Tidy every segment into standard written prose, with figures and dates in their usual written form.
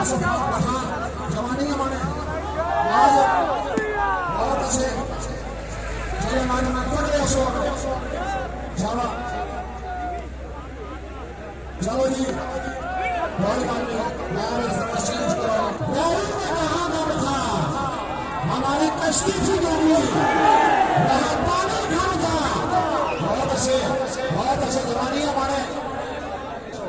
जवानी के माने आज बहुत अच्छे चले माने में कर रहे हो चलो चलो जी बहुत माने यार चेंज करो यार कहां का था हमारी कश्ती थी डूबी वहां पानी कम था बहुत अच्छे जवानी के माने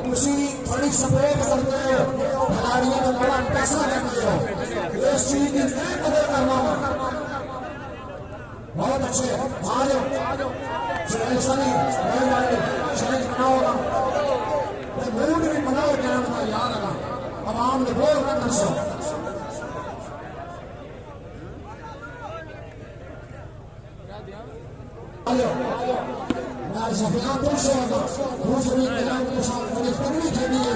उसी थोड़ी सपोर्ट करते हो खिलाड़ियों को बड़ा पैसा देते हो इस चीज की मैं कदर करना हूँ बहुत अच्छे आ जाओ चैलेंज बनाओ मूड भी बनाओ क्या याद रखा अब आम ने बोल रहा कर सो दूसरी के साथ बड़ी तगड़ी खेली है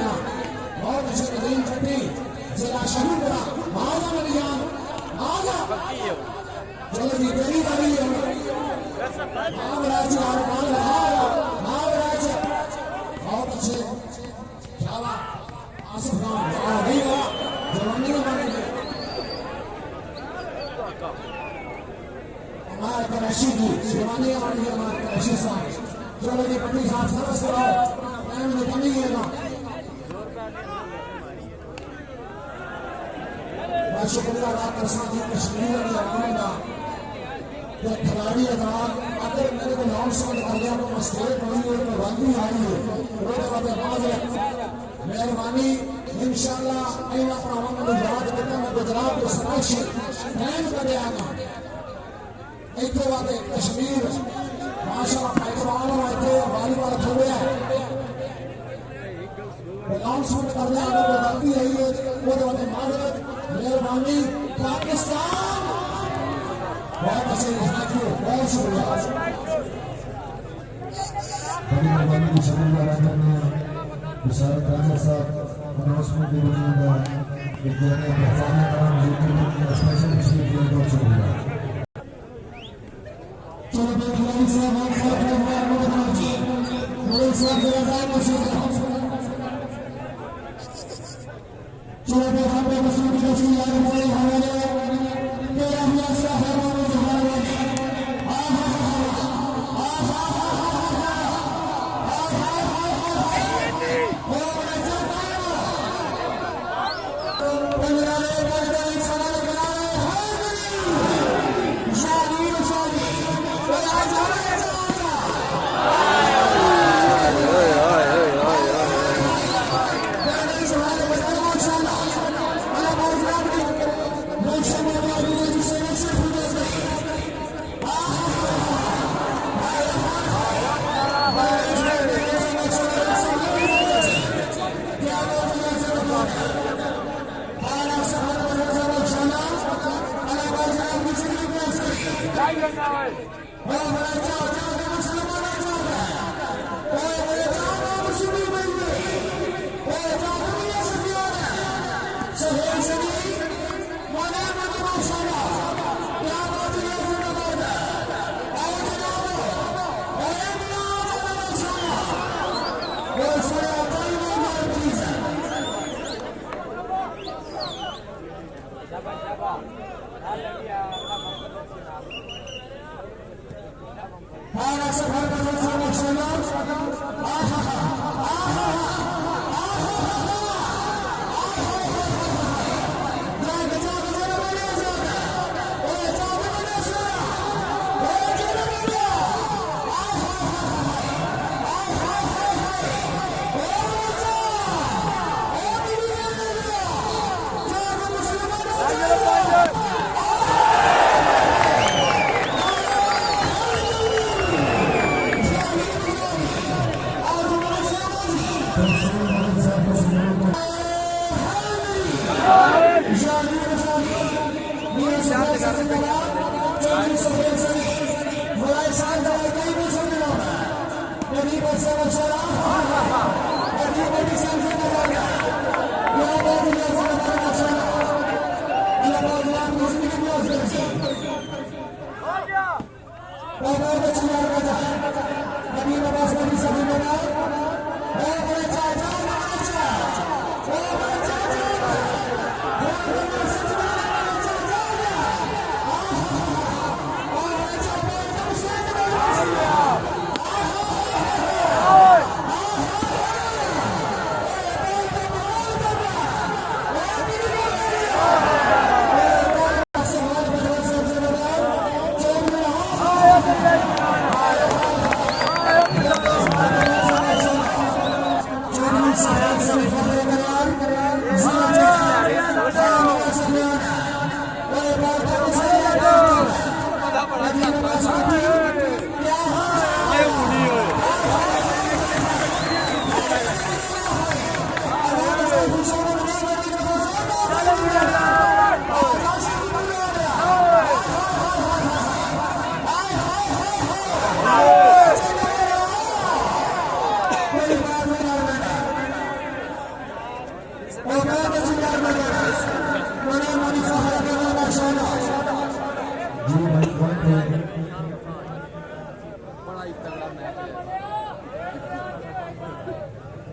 बहुत अच्छे नदीम चट्टी जिला शहीदपुरा आजा मलियान आजा चलो जी तेरी बारी है बहुत अच्छे आसिफ खान जवानी में हमारे कराची की जवानी हमारे कराची साहब चलो जी पट्टी साहब सरस कराओ टाइम में कमी है ना मैं शुक्रिया अदा कर सकती कश्मीर के खिलाड़ी अगर मेरे को लॉन्ग शॉट कर दिया तो मैं स्टेट बनी है तो रंगी आई है मेहरबानी इंशाल्लाह इन अपना मैं याद करता मैं गुजरात को समाशी टाइम कर दिया एक बात है कश्मीर माशाल्लाह पहलवान आए वॉलीबॉल खेले अनाउंसमेंट करने अगर वो गलती रही है वो तो माजरत मेहरबानी पाकिस्तान बहुत अच्छे थैंक यू बहुत शुक्रिया बड़ी मेहरबानी की शुक्रिया अदा करने विशारत राजा साहब अनाउंसमेंट भी बनेगा विद्यालय पहचाने का मुझे स्पेशल इसलिए किया बहुत शुक्रिया चलो खिलाड़ी साहब आप साथ चलो देखा पे मसूद की हमारे तेरा भी ऐसा है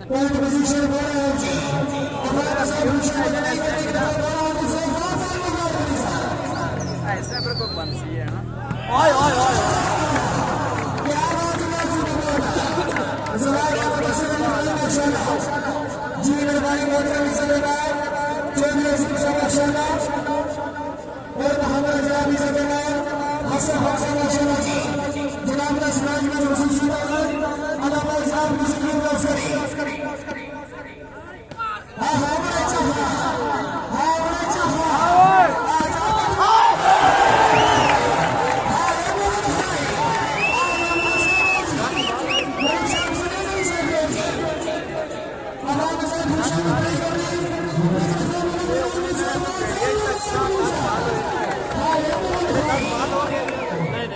Point position for ऐसा पर को बंसी है ना ओए ओए ओए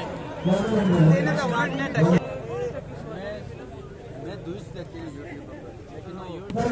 देने का वाटने टके मैं दूस देखते हैं यूट्यूब पर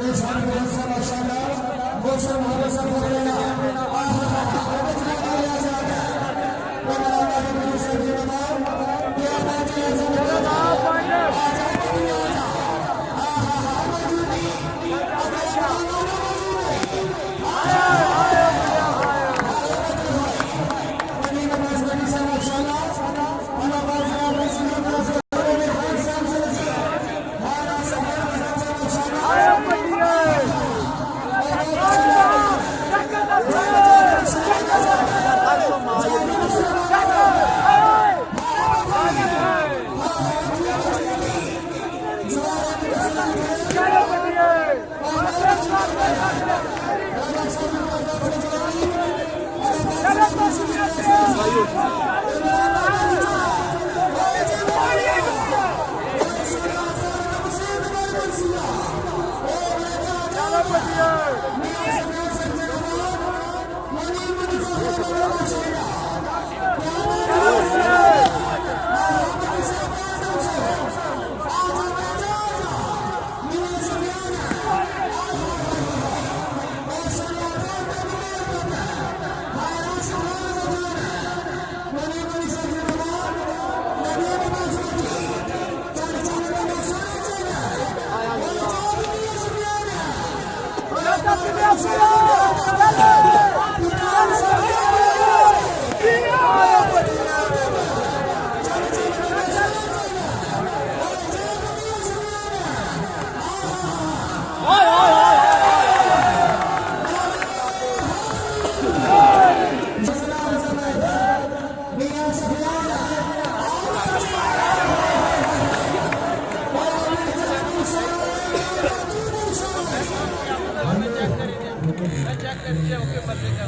लेकिन वो चेक करिए ओके बंदे का